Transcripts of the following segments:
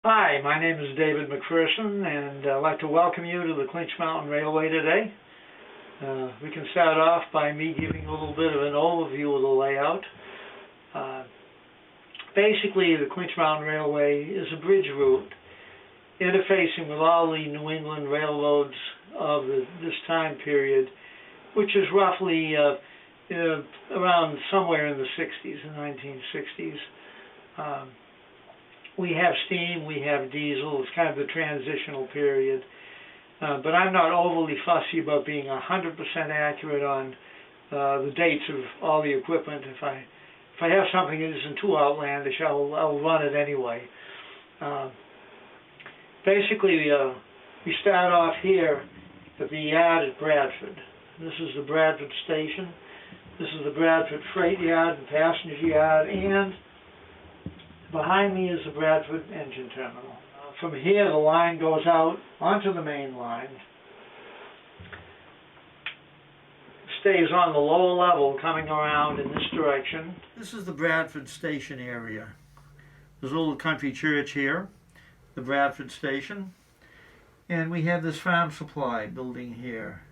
Hi, my name is David MacPherson, and I'd like to welcome you to the Clinch Mountain Railway today. We can start off by me giving a little bit of an overview of the layout. Basically, the Clinch Mountain Railway is a bridge route interfacing with all the New England railroads of this time period, which is roughly around somewhere in the 60s, the 1960s. We have steam, we have diesel, it's kind of the transitional period. But I'm not overly fussy about being 100% accurate on the dates of all the equipment. If I have something that isn't too outlandish, I'll run it anyway. Basically, we start off here at the yard at Bradford. This is the Bradford station. This is the Bradford freight yard and passenger yard, and behind me is the Bradford engine terminal. From here, the line goes out onto the main line, stays on the lower level coming around in this direction. This is the Bradford station area. There's a little country church here, the Bradford station, and we have this farm supply building here.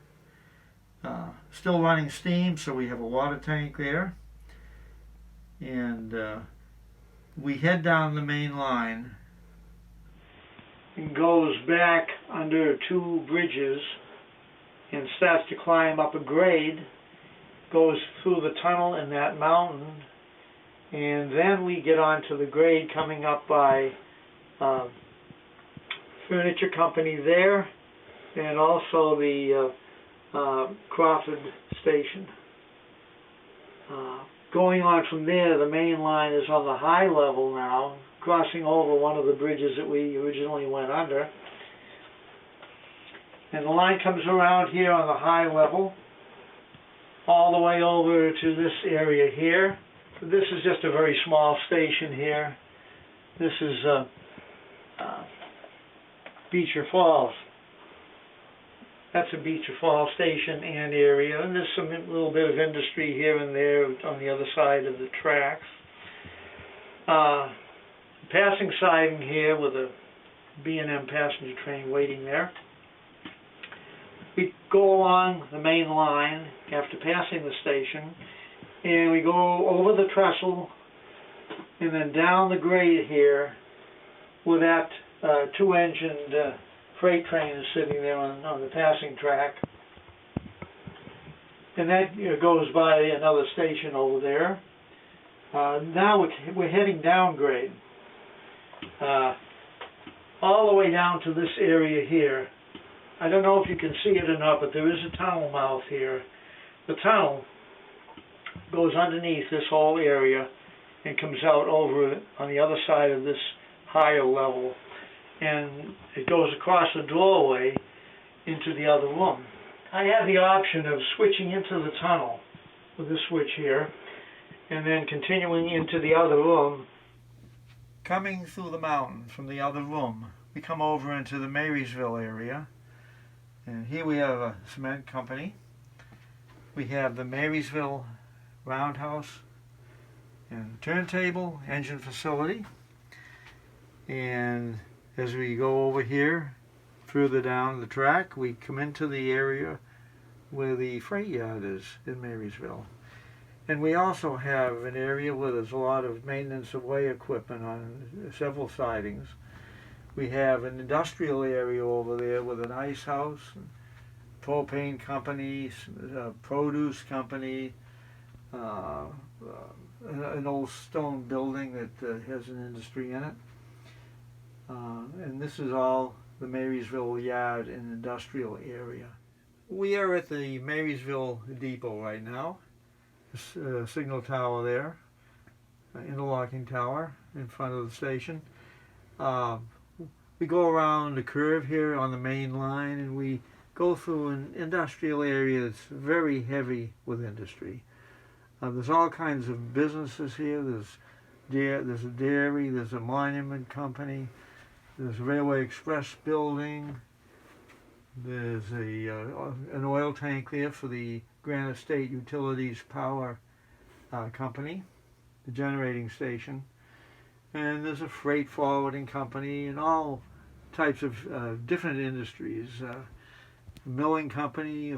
Still running steam, so we have a water tank there, and we head down the main line. It goes back under two bridges and starts to climb up a grade, goes through the tunnel in that mountain, and then we get onto the grade coming up by furniture company there, and also the Crawford station. Going on from there, the main line is on the high level now, crossing over one of the bridges that we originally went under. And the line comes around here on the high level, all the way over to this area here. This is just a very small station here. This is Beecher Falls. That's a Beecher Falls station and area, and there's some little bit of industry here and there on the other side of the tracks. Passing siding here with a B&M passenger train waiting there. We go along the main line after passing the station, and we go over the trestle and then down the grade here where that two-engined freight train is sitting there on the passing track. And that goes by another station over there. Now we're heading downgrade. All the way down to this area here. I don't know if you can see it or not, but there is a tunnel mouth here. The tunnel goes underneath this whole area and comes out over on the other side of this higher level. And it goes across the doorway into the other room. I have the option of switching into the tunnel with this switch here, and then continuing into the other room. Coming through the mountain from the other room, we come over into the Marysville area, and here we have a cement company. We have the Marysville roundhouse and turntable engine facility, and as we go over here, further down the track, we come into the area where the freight yard is in Marysville. And we also have an area where there's a lot of maintenance of way equipment on several sidings. We have an industrial area over there with an ice house, propane company, produce company, an old stone building that has an industry in it. And this is all the Marysville yard and industrial area. We are at the Marysville depot right now. Signal tower there, interlocking tower in front of the station. We go around the curve here on the main line, and we go through an industrial area that's very heavy with industry. There's all kinds of businesses here. There's a dairy, there's a monument company, there's a Railway Express building, there's an oil tank there for the Granite State Utilities Power Company, the generating station. and there's a freight forwarding company and all types of different industries. Milling company.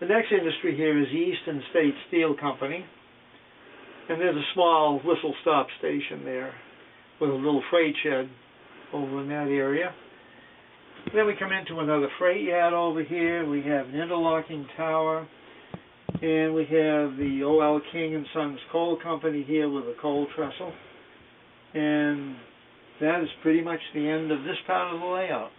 The next industry here is the Eastern State Steel Company, and there's a small whistle-stop station there with a little freight shed over in that area. Then we come into another freight yard over here. We have an interlocking tower, and we have the O.L. King and Sons Coal Company here with a coal trestle. And that is pretty much the end of this part of the layout.